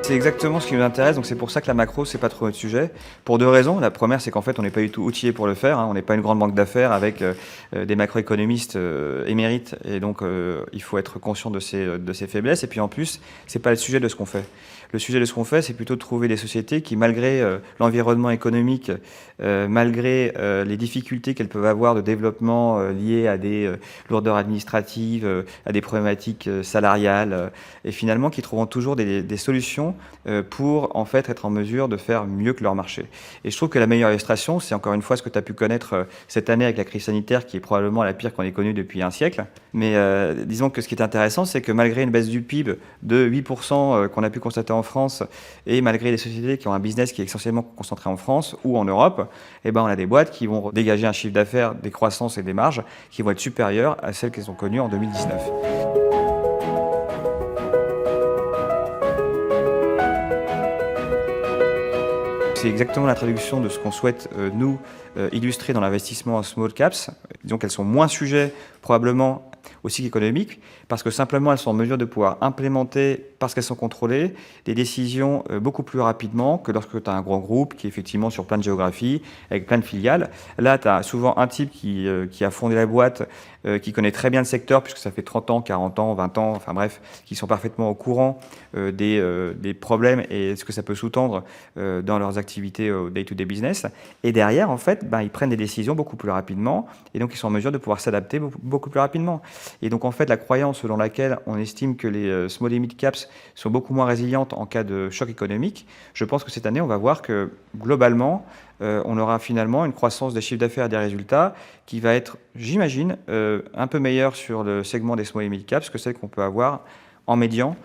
C'est exactement ce qui nous intéresse, donc c'est pour ça que la macro, c'est pas trop notre sujet. Pour deux raisons. La première, c'est qu'en fait, on n'est pas du tout outillé pour le faire. On n'est pas une grande banque d'affaires avec des macroéconomistes émérites, et donc il faut être conscient de ces faiblesses. Et puis en plus, c'est pas le sujet de ce qu'on fait. Le sujet de ce qu'on fait, c'est plutôt de trouver des sociétés qui, malgré l'environnement économique, malgré les difficultés qu'elles peuvent avoir de développement liées à des lourdeurs administratives, à des problématiques salariales, et finalement qui trouveront toujours des solutions pour en fait être en mesure de faire mieux que leur marché. Et je trouve que la meilleure illustration, c'est encore une fois ce que tu as pu connaître cette année avec la crise sanitaire, qui est probablement la pire qu'on ait connue depuis un siècle. Mais disons que ce qui est intéressant, c'est que malgré une baisse du PIB de 8% qu'on a pu constater en France, et malgré les sociétés qui ont un business qui est essentiellement concentré en France ou en Europe, eh ben on a des boîtes qui vont dégager un chiffre d'affaires, des croissances et des marges qui vont être supérieures à celles qu'elles ont connues en 2019. C'est exactement la traduction de ce qu'on souhaite, nous, illustrer dans l'investissement en small caps. Disons qu'elles sont moins sujets, probablement, au cycle économique, parce que simplement elles sont en mesure de pouvoir implémenter, parce qu'elles sont contrôlées, des décisions beaucoup plus rapidement que lorsque tu as un grand groupe qui est effectivement sur plein de géographies, avec plein de filiales. Là, tu as souvent un type qui a fondé la boîte, qui connaît très bien le secteur, puisque ça fait 30 ans, 40 ans, 20 ans, enfin bref, qui sont parfaitement au courant des problèmes et ce que ça peut sous-tendre dans leurs activités au day-to-day business. Et derrière, en fait, ils prennent des décisions beaucoup plus rapidement, et donc ils sont en mesure de pouvoir s'adapter beaucoup plus rapidement. Et donc en fait, la croyance selon laquelle on estime que les small et mid caps sont beaucoup moins résilientes en cas de choc économique, je pense que cette année, on va voir que globalement, on aura finalement une croissance des chiffres d'affaires et des résultats qui va être, j'imagine, un peu meilleure sur le segment des small et mid caps que celle qu'on peut avoir en médian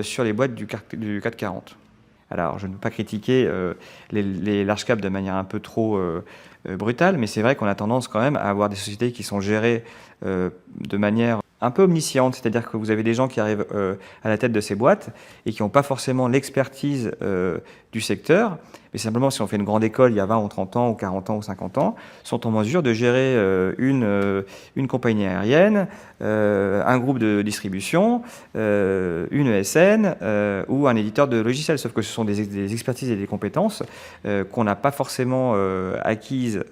sur les boîtes du CAC 40. Alors, je ne veux pas critiquer les large caps de manière un peu trop brutale, mais c'est vrai qu'on a tendance quand même à avoir des sociétés qui sont gérées de manière un peu omnisciente, c'est-à-dire que vous avez des gens qui arrivent à la tête de ces boîtes et qui n'ont pas forcément l'expertise du secteur, mais simplement si on fait une grande école il y a 20 ou 30 ans ou 40 ans ou 50 ans, sont en mesure de gérer une compagnie aérienne, un groupe de distribution, une ESN ou un éditeur de logiciels, sauf que ce sont des expertises et des compétences qu'on n'a pas forcément acquises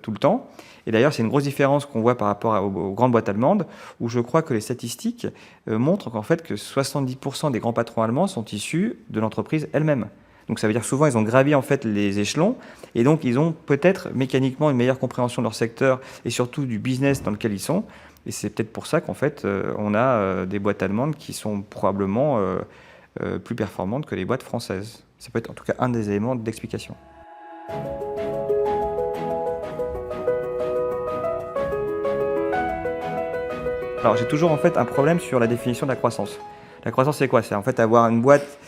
tout le temps. Et d'ailleurs, c'est une grosse différence qu'on voit par rapport aux grandes boîtes allemandes, où je crois que les statistiques montrent qu'en fait que 70% des grands patrons allemands sont issus de l'entreprise elle-même. Donc ça veut dire que souvent ils ont gravi en fait les échelons, et donc ils ont peut-être mécaniquement une meilleure compréhension de leur secteur et surtout du business dans lequel ils sont. Et c'est peut-être pour ça qu'en fait on a des boîtes allemandes qui sont probablement plus performantes que les boîtes françaises. Ça peut être en tout cas un des éléments d'explication. Alors j'ai toujours en fait un problème sur la définition de la croissance. La croissance, c'est quoi? C'est en fait avoir une boîte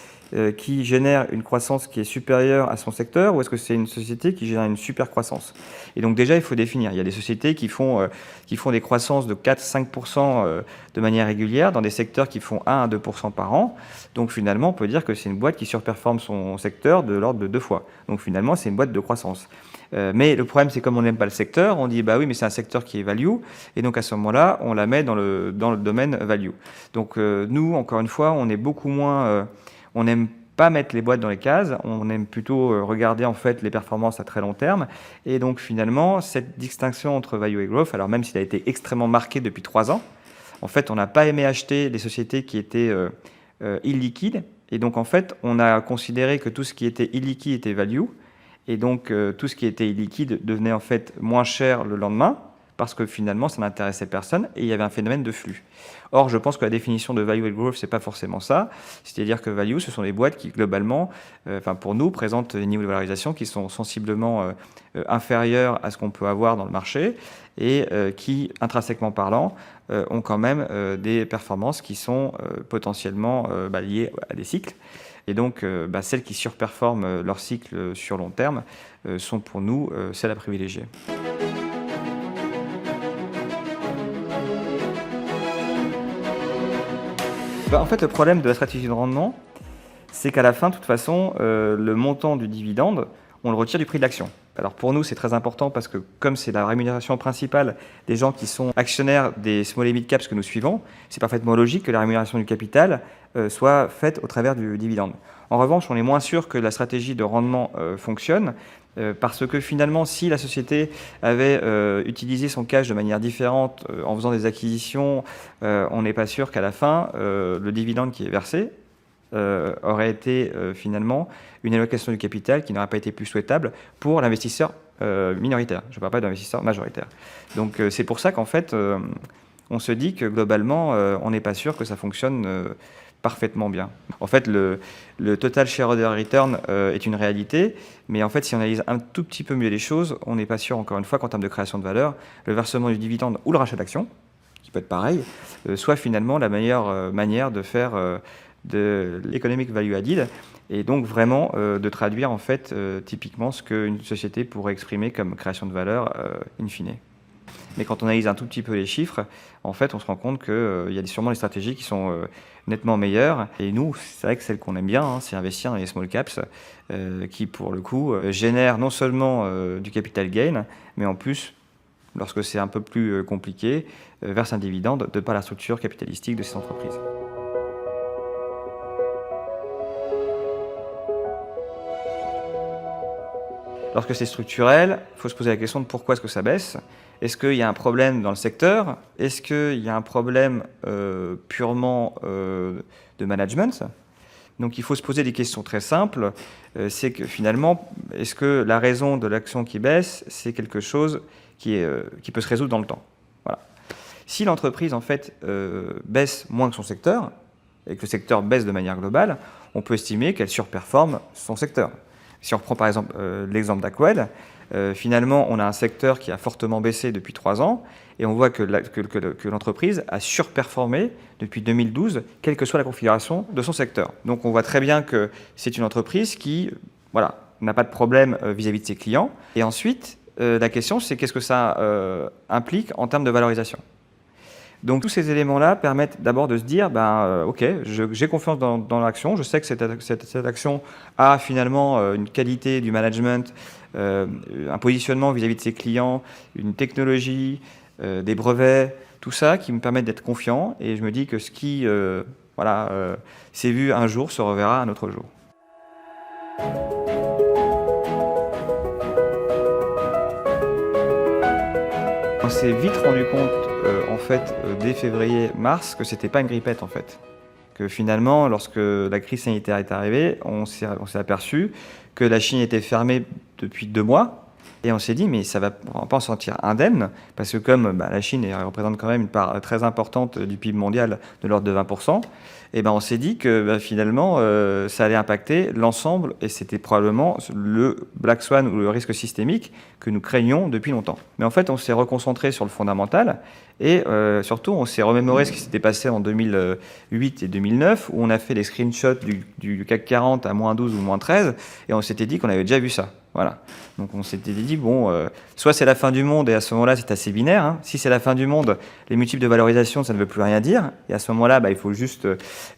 qui génère une croissance qui est supérieure à son secteur, ou est-ce que c'est une société qui génère une super croissance? Et donc déjà, il faut définir. Il y a des sociétés qui font des croissances de 4-5% de manière régulière dans des secteurs qui font 1 à 2% par an. Donc finalement, on peut dire que c'est une boîte qui surperforme son secteur de l'ordre de 2 fois. Donc finalement, c'est une boîte de croissance. Mais le problème, c'est comme on n'aime pas le secteur, on dit bah oui, mais c'est un secteur qui est value, et donc à ce moment-là, on la met dans le domaine value. Donc nous, encore une fois, on est beaucoup moins, on n'aime pas mettre les boîtes dans les cases, on aime plutôt regarder en fait les performances à très long terme. Et donc finalement, cette distinction entre value et growth, alors même s'il a été extrêmement marqué depuis 3 ans, en fait, on n'a pas aimé acheter des sociétés qui étaient illiquides. Et donc en fait, on a considéré que tout ce qui était illiquide était value. Et donc, tout ce qui était illiquide devenait en fait moins cher le lendemain, parce que finalement, ça n'intéressait personne, et il y avait un phénomène de flux. Or, je pense que la définition de value et growth, c'est pas forcément ça. C'est-à-dire que value, ce sont des boîtes qui, globalement, pour nous, présentent des niveaux de valorisation qui sont sensiblement inférieurs à ce qu'on peut avoir dans le marché, et qui, intrinsèquement parlant, ont quand même des performances qui sont potentiellement liées à des cycles. Et donc, celles qui surperforment leur cycle sur long terme sont pour nous celles à privilégier. En fait, le problème de la stratégie de rendement, c'est qu'à la fin, de toute façon, le montant du dividende, on le retire du prix de l'action. Alors pour nous, c'est très important parce que comme c'est la rémunération principale des gens qui sont actionnaires des small et mid caps que nous suivons, c'est parfaitement logique que la rémunération du capital soit faite au travers du dividende. En revanche, on est moins sûr que la stratégie de rendement fonctionne parce que finalement, si la société avait utilisé son cash de manière différente en faisant des acquisitions, on n'est pas sûr qu'à la fin, le dividende qui est versé aurait été finalement une allocation du capital qui n'aurait pas été plus souhaitable pour l'investisseur minoritaire. Je ne parle pas d'investisseur majoritaire. Donc c'est pour ça qu'en fait, on se dit que globalement, on n'est pas sûr que ça fonctionne parfaitement bien. En fait, le total shareholder return est une réalité, mais en fait, si on analyse un tout petit peu mieux les choses, on n'est pas sûr, encore une fois, qu'en termes de création de valeur, le versement du dividende ou le rachat d'actions, qui peut être pareil, soit finalement la meilleure manière de faire de l'économic value added, et donc vraiment de traduire en fait typiquement ce qu'une société pourrait exprimer comme création de valeur in fine. Mais quand on analyse un tout petit peu les chiffres, en fait on se rend compte qu'il y a sûrement des stratégies qui sont nettement meilleures. Et nous, c'est vrai que celle qu'on aime bien, hein, c'est investir dans les small caps qui pour le coup génèrent non seulement du capital gain, mais en plus, lorsque c'est un peu plus compliqué, versent un dividende de par la structure capitalistique de ces entreprises. Lorsque c'est structurel, il faut se poser la question de pourquoi est-ce que ça baisse. Est-ce qu'il y a un problème dans le secteur? Est-ce qu'il y a un problème purement de management? Donc il faut se poser des questions très simples. C'est que finalement, est-ce que la raison de l'action qui baisse, c'est quelque chose qui peut se résoudre dans le temps? Voilà. Si l'entreprise en fait baisse moins que son secteur, et que le secteur baisse de manière globale, on peut estimer qu'elle surperforme son secteur. Si on reprend par exemple l'exemple d'Acwell, finalement on a un secteur qui a fortement baissé depuis 3 ans et on voit que l'entreprise a surperformé depuis 2012, quelle que soit la configuration de son secteur. Donc on voit très bien que c'est une entreprise qui n'a pas de problème vis-à-vis de ses clients. Et ensuite, la question c'est qu'est-ce que ça implique en termes de valorisation. Donc tous ces éléments-là permettent d'abord de se dire, ok, j'ai confiance dans l'action, je sais que cette action a finalement une qualité du management, un positionnement vis-à-vis de ses clients, une technologie, des brevets, tout ça qui me permettent d'être confiant et je me dis que ce qui s'est vu un jour se reverra un autre jour. On s'est vite rendu compte dès février-mars, que c'était pas une grippette en fait. Que finalement, lorsque la crise sanitaire est arrivée, on s'est aperçu que la Chine était fermée depuis 2 mois et on s'est dit mais on va pas en sortir indemne parce que comme la Chine représente quand même une part très importante du PIB mondial de l'ordre de 20%, et on s'est dit que finalement ça allait impacter l'ensemble et c'était probablement le Black Swan ou le risque systémique que nous craignions depuis longtemps. Mais en fait on s'est reconcentré sur le fondamental et surtout on s'est remémoré ce qui s'était passé en 2008 et 2009 où on a fait des screenshots du CAC 40 à -12 ou -13 et on s'était dit qu'on avait déjà vu ça. Voilà. Donc on s'était dit, soit c'est la fin du monde et à ce moment-là c'est assez binaire. Hein. Si c'est la fin du monde, les multiples de valorisation ça ne veut plus rien dire. Et à ce moment-là, il faut juste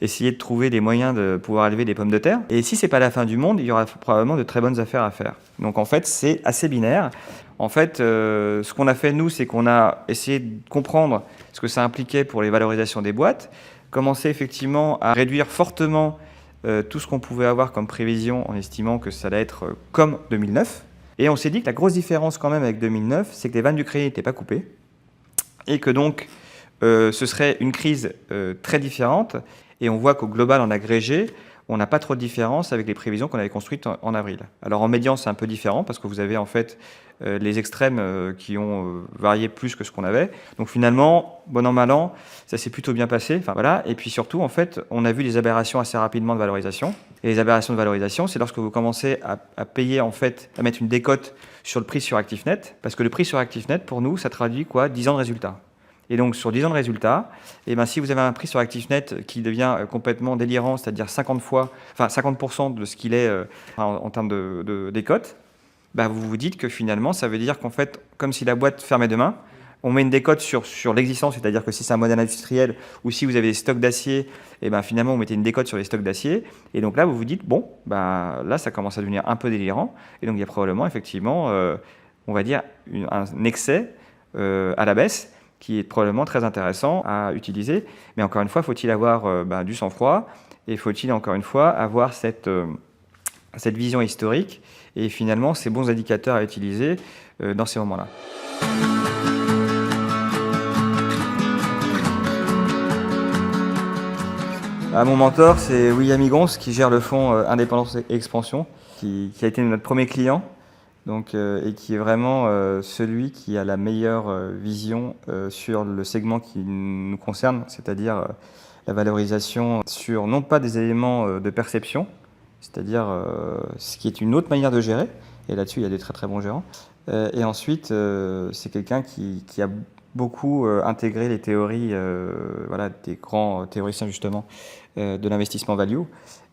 essayer de trouver des moyens de pouvoir élever des pommes de terre. Et si c'est pas la fin du monde, il y aura probablement de très bonnes affaires à faire. Donc en fait c'est assez binaire. En fait, ce qu'on a fait nous, c'est qu'on a essayé de comprendre ce que ça impliquait pour les valorisations des boîtes, commencer effectivement à réduire fortement tout ce qu'on pouvait avoir comme prévision en estimant que ça allait être comme 2009. Et on s'est dit que la grosse différence quand même avec 2009, c'est que les vannes du crédit n'étaient pas coupées et que donc ce serait une crise très différente. Et on voit qu'au global, en agrégé, on n'a pas trop de différence avec les prévisions qu'on avait construites en avril. Alors en médian, c'est un peu différent parce que vous avez en fait les extrêmes qui ont varié plus que ce qu'on avait. Donc finalement, bon an, mal an, ça s'est plutôt bien passé. Enfin, voilà. Et puis surtout, en fait, on a vu des aberrations assez rapidement de valorisation. Et les aberrations de valorisation, c'est lorsque vous commencez à payer, en fait, à mettre une décote sur le prix sur actif net. Parce que le prix sur actif net, pour nous, ça traduit quoi? 10 ans de résultats. Et donc, sur 10 ans de résultats, si vous avez un prix sur actif net qui devient complètement délirant, c'est-à-dire 50% de ce qu'il est en termes de décote, vous vous dites que finalement, ça veut dire qu'en fait, comme si la boîte fermait demain, on met une décote sur l'existence, c'est-à-dire que si c'est un modèle industriel ou si vous avez des stocks d'acier, et ben finalement vous mettez une décote sur les stocks d'acier. Et donc là, vous vous dites, bon, ben, là, ça commence à devenir un peu délirant. Et donc il y a probablement, effectivement, on va dire, un excès à la baisse qui est probablement très intéressant à utiliser. Mais encore une fois, faut-il avoir du sang-froid et faut-il encore une fois avoir cette vision historique et finalement ces bons indicateurs à utiliser dans ces moments-là. Mon mentor, c'est William Higons, qui gère le fonds Indépendance et Expansion, qui a été notre premier client, donc, et qui est vraiment celui qui a la meilleure vision sur le segment qui nous concerne, c'est-à-dire la valorisation sur non pas des éléments de perception, c'est-à-dire ce qui est une autre manière de gérer, et là-dessus il y a des très très bons gérants, et ensuite c'est quelqu'un qui a beaucoup intégré les théories des grands théoriciens justement de l'investissement value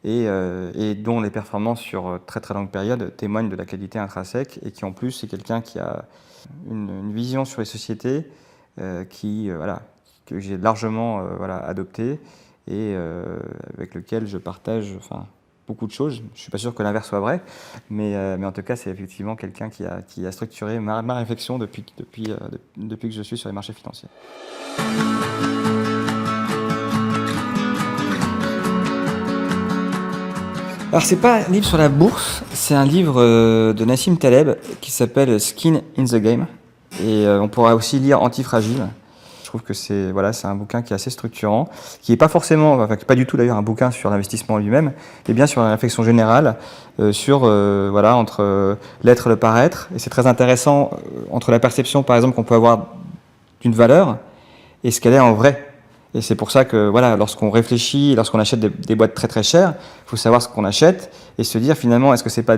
et dont les performances sur très très longue période témoignent de la qualité intrinsèque et qui en plus c'est quelqu'un qui a une vision sur les sociétés que j'ai largement adoptée et avec lequel je partage beaucoup de choses. Je ne suis pas sûr que l'inverse soit vrai, mais en tout cas, c'est effectivement quelqu'un qui a structuré ma réflexion depuis que je suis sur les marchés financiers. Alors, c'est pas un livre sur la bourse, c'est un livre de Nassim Taleb qui s'appelle Skin in the Game. Et on pourra aussi lire Antifragile. Je trouve que c'est un bouquin qui est assez structurant, qui n'est pas forcément, qui est pas du tout d'ailleurs un bouquin sur l'investissement lui-même, mais bien sur la réflexion générale, entre l'être et le paraître. Et c'est très intéressant entre la perception, par exemple, qu'on peut avoir d'une valeur et ce qu'elle est en vrai. Et c'est pour ça que lorsqu'on réfléchit, lorsqu'on achète des boîtes très très chères, il faut savoir ce qu'on achète et se dire finalement est-ce que c'est pas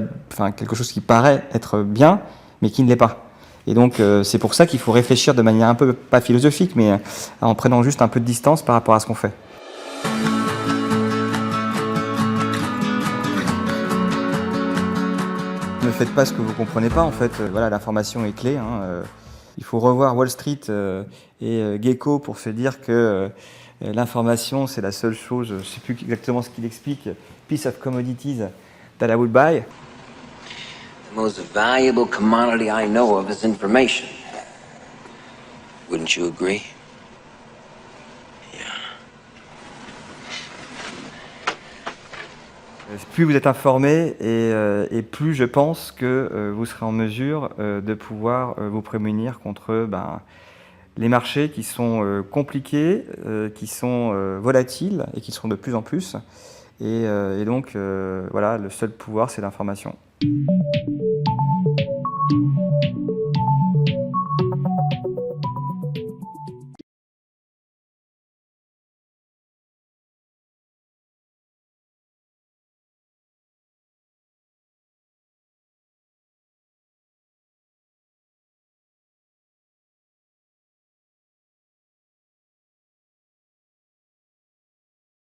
quelque chose qui paraît être bien, mais qui ne l'est pas. Et donc c'est pour ça qu'il faut réfléchir de manière un peu, pas philosophique, mais en prenant juste un peu de distance par rapport à ce qu'on fait. Ne faites pas ce que vous comprenez pas, en fait. L'information est clé. Il faut revoir Wall Street et Gecko pour se dire que l'information, c'est la seule chose, je ne sais plus exactement ce qu'il explique, piece of commodities that I would buy. The most valuable commodity I know of is information. Wouldn't you agree? Yeah. Plus vous êtes informé et plus je pense que vous serez en mesure de pouvoir vous prémunir contre les marchés qui sont compliqués, qui sont volatiles et qui sont de plus en plus. Et donc, le seul pouvoir, c'est l'information.